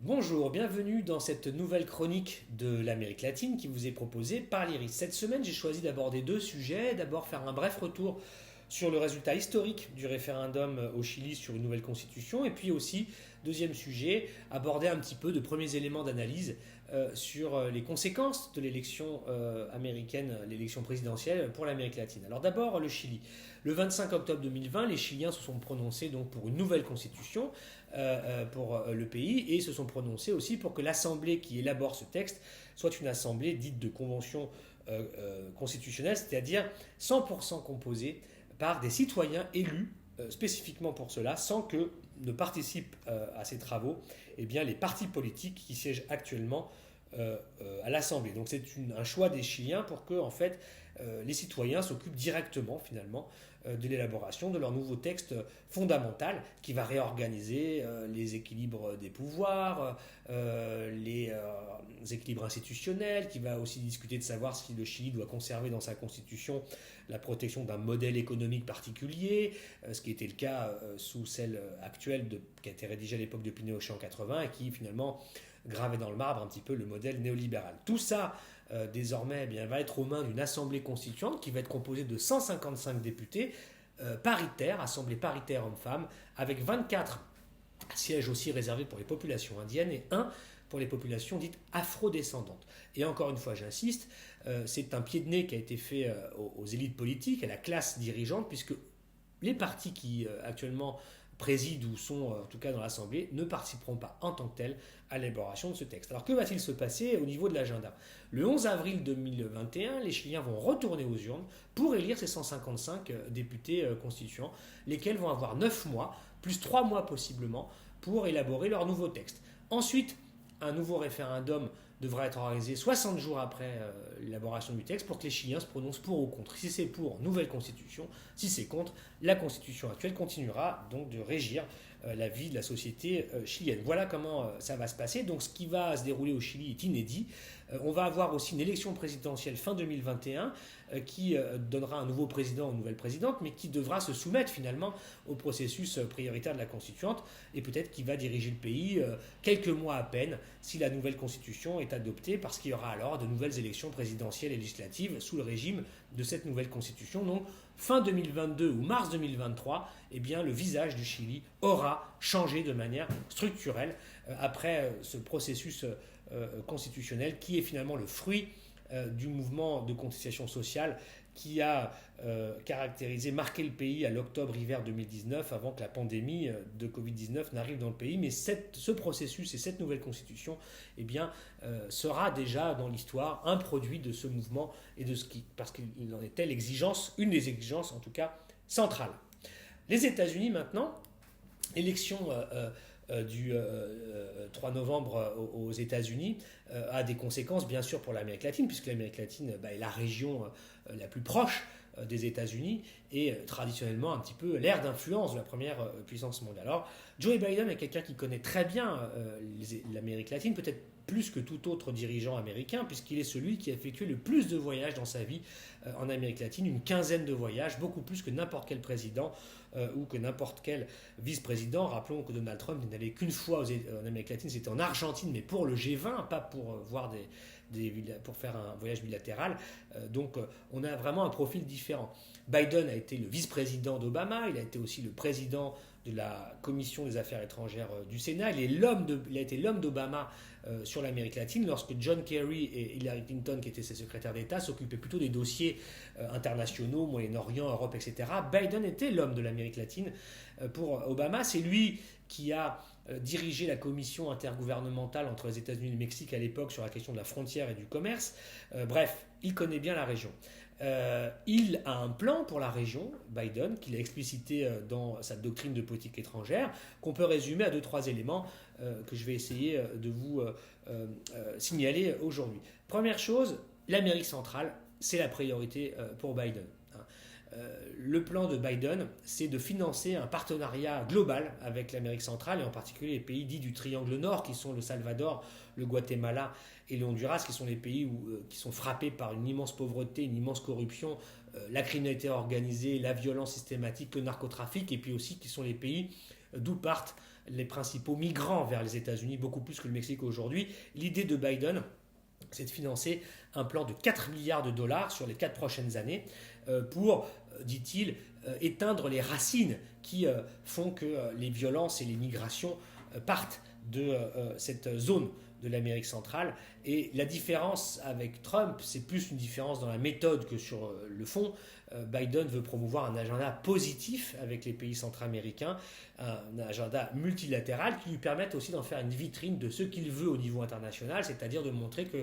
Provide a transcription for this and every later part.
Bonjour, bienvenue dans cette nouvelle chronique de l'Amérique latine qui vous est proposée par l'IRIS. Cette semaine, j'ai choisi d'aborder deux sujets. D'abord, faire un bref retour sur le résultat historique du référendum au Chili sur une nouvelle constitution. Et puis aussi, deuxième sujet, aborder un petit peu de premiers éléments d'analyse sur les conséquences de l'élection américaine, l'élection présidentielle pour l'Amérique latine. Alors d'abord, le Chili. Le 25 octobre 2020, les Chiliens se sont prononcés donc pour une nouvelle constitution pour le pays et se sont prononcés aussi pour que l'assemblée qui élabore ce texte soit une assemblée dite de convention constitutionnelle, c'est-à-dire 100% composée par des citoyens élus spécifiquement pour cela, sans que ne participent à ces travaux les partis politiques qui siègent actuellement à l'Assemblée. Donc c'est un choix des Chiliens pour que en fait, les citoyens s'occupent directement finalement de l'élaboration de leur nouveau texte fondamental qui va réorganiser les équilibres des pouvoirs, les équilibres institutionnels, qui va aussi discuter de savoir si le Chili doit conserver dans sa constitution la protection d'un modèle économique particulier, ce qui était le cas sous celle actuelle qui a été rédigée à l'époque de Pinochet en 80 et qui finalement gravait dans le marbre un petit peu le modèle néolibéral. Tout ça désormais va être aux mains d'une assemblée constituante qui va être composée de 155 députés paritaires, assemblée paritaire hommes-femmes, avec 24 sièges aussi réservés pour les populations indiennes et un pour les populations dites afrodescendantes. Et encore une fois, j'insiste, c'est un pied de nez qui a été fait aux élites politiques, à la classe dirigeante, puisque les partis qui actuellement président ou sont en tout cas dans l'Assemblée ne participeront pas en tant que tels à l'élaboration de ce texte. Alors que va-t-il se passer au niveau de l'agenda ? Le 11 avril 2021, les Chiliens vont retourner aux urnes pour élire ces 155 députés constituants, lesquels vont avoir 9 mois, plus 3 mois possiblement, pour élaborer leur nouveau texte. Ensuite, un nouveau référendum devra être organisé 60 jours après l'élaboration du texte pour que les Chiliens se prononcent pour ou contre. Si c'est pour, nouvelle constitution. Si c'est contre, la constitution actuelle continuera donc de régir la vie de la société chilienne. Voilà comment ça va se passer. Donc ce qui va se dérouler au Chili est inédit. On va avoir aussi une élection présidentielle fin 2021 qui donnera un nouveau président ou une nouvelle présidente, mais qui devra se soumettre finalement au processus prioritaire de la constituante et peut-être qui va diriger le pays quelques mois à peine si la nouvelle constitution est adoptée, parce qu'il y aura alors de nouvelles élections présidentielles et législatives sous le régime de cette nouvelle constitution. Donc fin 2022 ou mars 2023, le visage du Chili aura changé de manière structurelle après ce processus constitutionnel qui est finalement le fruit du mouvement de contestation sociale qui a marqué le pays à l'octobre-hiver 2019 avant que la pandémie de Covid-19 n'arrive dans le pays. Mais ce processus et cette nouvelle constitution sera déjà dans l'histoire un produit de ce mouvement et de parce qu'il en était l'exigence, une des exigences en tout cas centrales. Les États-Unis maintenant, élection du 3 novembre aux États-Unis a des conséquences bien sûr pour l'Amérique latine, puisque l'Amérique latine est la région la plus proche des États-Unis et traditionnellement un petit peu l'aire d'influence de la première puissance mondiale. Alors Joe Biden est quelqu'un qui connaît très bien l'Amérique latine, peut-être plus que tout autre dirigeant américain, puisqu'il est celui qui a effectué le plus de voyages dans sa vie en Amérique latine, une quinzaine de voyages, beaucoup plus que n'importe quel président ou que n'importe quel vice-président. Rappelons que Donald Trump n'est allé qu'une fois en Amérique latine, c'était en Argentine, mais pour le G20, pas pour voir pour faire un voyage bilatéral. Donc on a vraiment un profil différent. Biden a été le vice-président d'Obama, il a été aussi le président de la Commission des affaires étrangères du Sénat. Il a été l'homme d'Obama sur l'Amérique latine lorsque John Kerry et Hillary Clinton, qui étaient ses secrétaires d'État, s'occupaient plutôt des dossiers internationaux, Moyen-Orient, Europe, etc. Biden était l'homme de l'Amérique latine pour Obama. C'est lui qui a dirigé la commission intergouvernementale entre les États-Unis et le Mexique à l'époque sur la question de la frontière et du commerce. Bref, il connaît bien la région. Il a un plan pour la région, Biden, qu'il a explicité dans sa doctrine de politique étrangère, qu'on peut résumer à 2-3 éléments que je vais essayer de vous signaler aujourd'hui. Première chose, l'Amérique centrale, c'est la priorité pour Biden. Le plan de Biden, c'est de financer un partenariat global avec l'Amérique centrale et en particulier les pays dits du Triangle Nord qui sont le Salvador, le Guatemala et le Honduras, qui sont les pays qui sont frappés par une immense pauvreté, une immense corruption la criminalité organisée, la violence systématique, le narcotrafic, et puis aussi qui sont les pays d'où partent les principaux migrants vers les États-Unis, beaucoup plus que le Mexique aujourd'hui. L'idée de Biden, c'est de financer un plan de 4 milliards de dollars sur les 4 prochaines années pour, dit-il, éteindre les racines qui font que les violences et les migrations partent de cette zone de l'Amérique centrale. Et la différence avec Trump, c'est plus une différence dans la méthode que sur le fond. Biden veut promouvoir un agenda positif avec les pays centra-américains, un agenda multilatéral qui lui permette aussi d'en faire une vitrine de ce qu'il veut au niveau international, c'est-à-dire de montrer que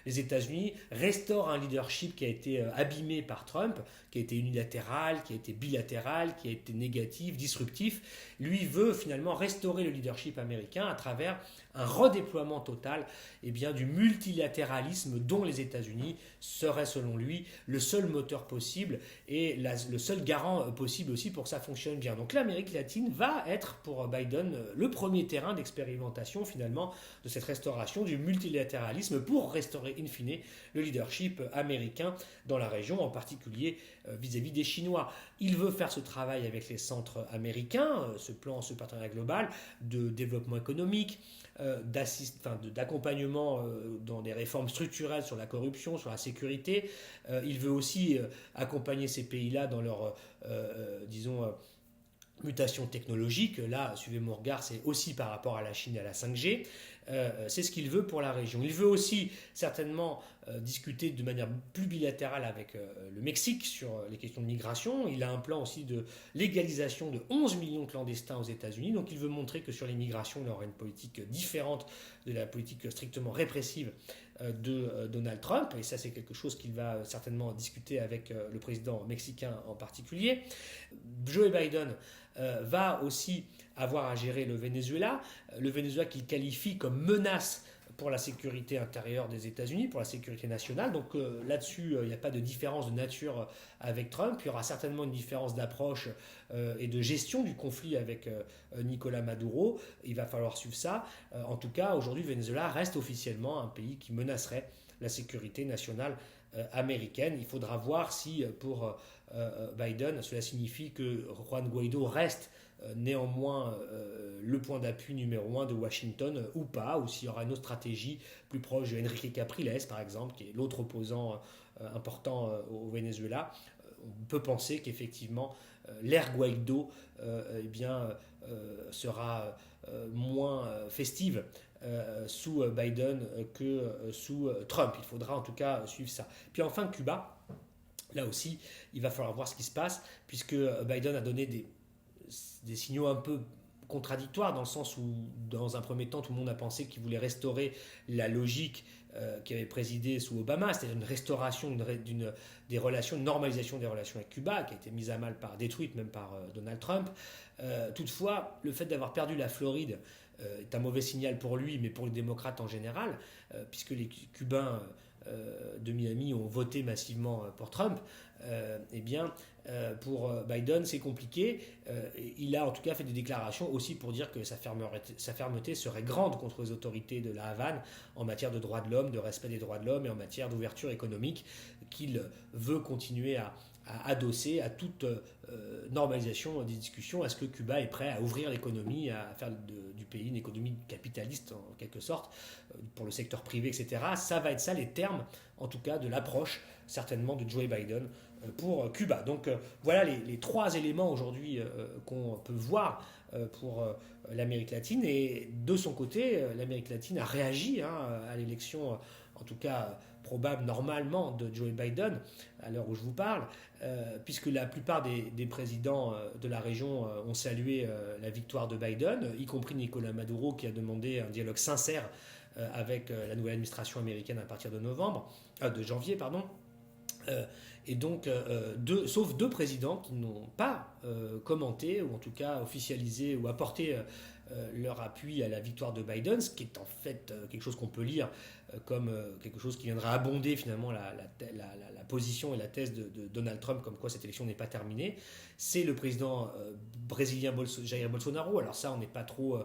les États-Unis restaurent un leadership qui a été abîmé par Trump, qui a été unilatéral, qui a été bilatéral, qui a été négatif, disruptif. Lui veut finalement restaurer le leadership américain à travers un redéploiement total du multilatéralisme dont les États-Unis seraient selon lui le seul moteur possible et le seul garant possible aussi pour que ça fonctionne bien. Donc l'Amérique latine va être pour Biden le premier terrain d'expérimentation finalement de cette restauration du multilatéralisme pour restaurer in fine le leadership américain dans la région, en particulier vis-à-vis des Chinois. Il veut faire ce travail avec les centres américains, ce partenariat global de développement économique, d'accompagnement dans des réformes structurelles sur la corruption, sur la sécurité. Il veut aussi accompagner ces pays-là dans leur, mutation technologique. Là, suivez mon regard, c'est aussi par rapport à la Chine et à la 5G. C'est ce qu'il veut pour la région. Il veut aussi certainement discuter de manière plus bilatérale avec le Mexique sur les questions de migration. Il a un plan aussi de légalisation de 11 millions de clandestins aux États-Unis. Donc il veut montrer que sur l'immigration, il aura une politique différente de la politique strictement répressive de Donald Trump. Et ça, c'est quelque chose qu'il va certainement discuter avec le président mexicain en particulier. Joe Biden va aussi avoir à gérer le Venezuela qu'il qualifie comme menace pour la sécurité intérieure des États-Unis, pour la sécurité nationale. Donc là-dessus, il n'y a pas de différence de nature avec Trump. Il y aura certainement une différence d'approche et de gestion du conflit avec Nicolás Maduro. Il va falloir suivre ça. En tout cas, aujourd'hui, le Venezuela reste officiellement un pays qui menacerait la sécurité nationale américaine. Il faudra voir si pour Biden, cela signifie que Juan Guaido reste néanmoins le point d'appui numéro 1 de Washington ou pas, ou s'il y aura une autre stratégie plus proche de Enrique Capriles, par exemple, qui est l'autre opposant important au Venezuela. On peut penser qu'effectivement, l'ère Guaido sera moins festive sous Biden que sous Trump. Il faudra en tout cas suivre ça. Puis enfin, Cuba, là aussi, il va falloir voir ce qui se passe, puisque Biden a donné des signaux un peu contradictoires, dans le sens où, dans un premier temps, tout le monde a pensé qu'il voulait restaurer la logique qui avait présidé sous Obama, c'est-à-dire une restauration des relations, une normalisation des relations avec Cuba, qui a été mise à mal, détruite même par Donald Trump. Toutefois, le fait d'avoir perdu la Floride est un mauvais signal pour lui, mais pour les démocrates en général, puisque les Cubains de Miami ont voté massivement pour Trump. Pour Biden, c'est compliqué. Il a en tout cas fait des déclarations aussi pour dire que sa fermeté serait grande contre les autorités de la Havane en matière de droits de l'homme, de respect des droits de l'homme et en matière d'ouverture économique, qu'il veut continuer à adosser à toute normalisation des discussions. Est-ce que Cuba est prêt à ouvrir l'économie, à faire du pays une économie capitaliste en quelque sorte, pour le secteur privé, etc. Ça va être ça les termes, en tout cas, de l'approche certainement de Joe Biden pour Cuba. Donc voilà les trois éléments aujourd'hui qu'on peut voir pour l'Amérique latine. Et de son côté, l'Amérique latine a réagi à l'élection, en tout cas probable normalement, de Joe Biden, à l'heure où je vous parle, puisque la plupart des présidents de la région ont salué la victoire de Biden, y compris Nicolás Maduro, qui a demandé un dialogue sincère avec la nouvelle administration américaine à partir de janvier. Et donc, sauf deux présidents qui n'ont pas commenté, ou en tout cas officialisé, ou apporté leur appui à la victoire de Biden, ce qui est en fait quelque chose qu'on peut lire comme quelque chose qui viendra abonder finalement la position et la thèse de Donald Trump, comme quoi cette élection n'est pas terminée. C'est le président brésilien Jair Bolsonaro. Alors ça, on n'est pas trop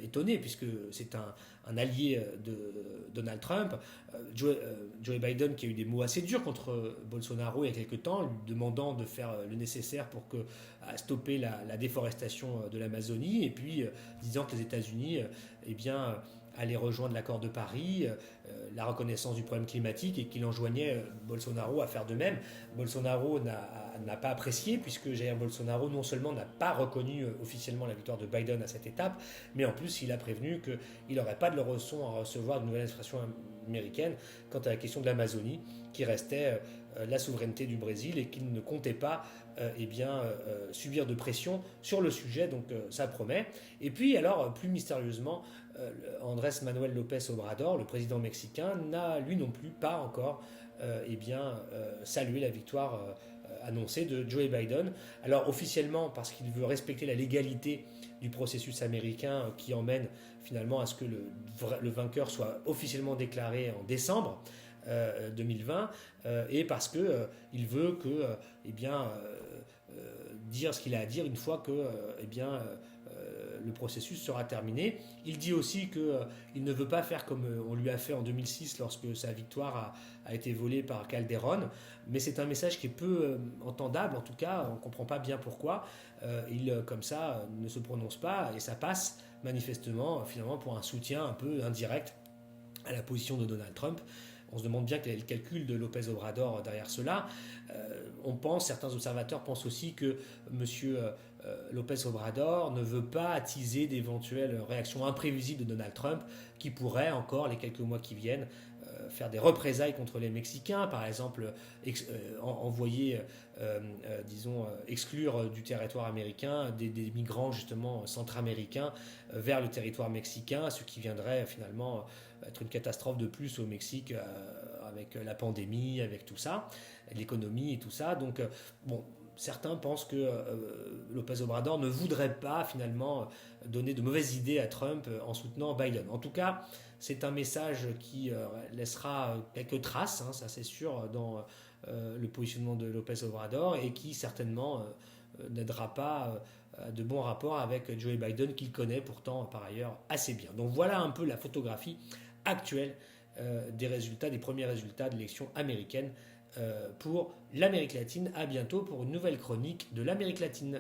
étonné, puisque c'est un allié de Donald Trump. Joe Biden, qui a eu des mots assez durs contre Bolsonaro Bolsonaro il y a quelque temps, lui demandant de faire le nécessaire pour stopper la déforestation de l'Amazonie, et puis disant que les États-Unis eh bien, allaient rejoindre l'accord de Paris, la reconnaissance du problème climatique, et qu'il enjoignait Bolsonaro à faire de même. Bolsonaro n'a pas apprécié, puisque Jair Bolsonaro non seulement n'a pas reconnu officiellement la victoire de Biden à cette étape, mais en plus il a prévenu qu'il n'aurait pas de leçon à recevoir de nouvelle administration américaine quant à la question de l'Amazonie, qui restait la souveraineté du Brésil, et qu'il ne comptait pas subir de pression sur le sujet, donc ça promet. Et puis alors, plus mystérieusement, Andrés Manuel López Obrador, le président mexicain, n'a lui non plus pas encore salué la victoire annoncée de Joe Biden. Alors officiellement parce qu'il veut respecter la légalité du processus américain qui emmène finalement à ce que le vainqueur soit officiellement déclaré en décembre 2020, et parce qu'il veut dire ce qu'il a à dire une fois que le processus sera terminé. Il dit aussi qu'il ne veut pas faire comme on lui a fait en 2006 lorsque sa victoire a été volée par Calderón, mais c'est un message qui est peu entendable, en tout cas on ne comprend pas bien pourquoi. Il comme ça ne se prononce pas, et ça passe manifestement finalement pour un soutien un peu indirect à la position de Donald Trump. On se demande bien quel est le calcul de López Obrador derrière cela. Certains observateurs pensent aussi que M. López Obrador ne veut pas attiser d'éventuelles réactions imprévisibles de Donald Trump, qui pourraient encore, les quelques mois qui viennent, faire des représailles contre les Mexicains, par exemple exclure du territoire américain des migrants justement centra-américains vers le territoire mexicain, ce qui viendrait finalement être une catastrophe de plus au Mexique, avec la pandémie, avec tout ça, l'économie et tout ça. Donc certains pensent que López Obrador ne voudrait pas finalement donner de mauvaises idées à Trump en soutenant Biden. En tout cas, c'est un message qui laissera quelques traces, ça c'est sûr, dans le positionnement de López Obrador, et qui certainement n'aidera pas de bons rapports avec Joe Biden, qu'il connaît pourtant par ailleurs assez bien. Donc voilà un peu la photographie actuelle des premiers résultats de l'élection américaine pour l'Amérique latine. À bientôt pour une nouvelle chronique de l'Amérique latine.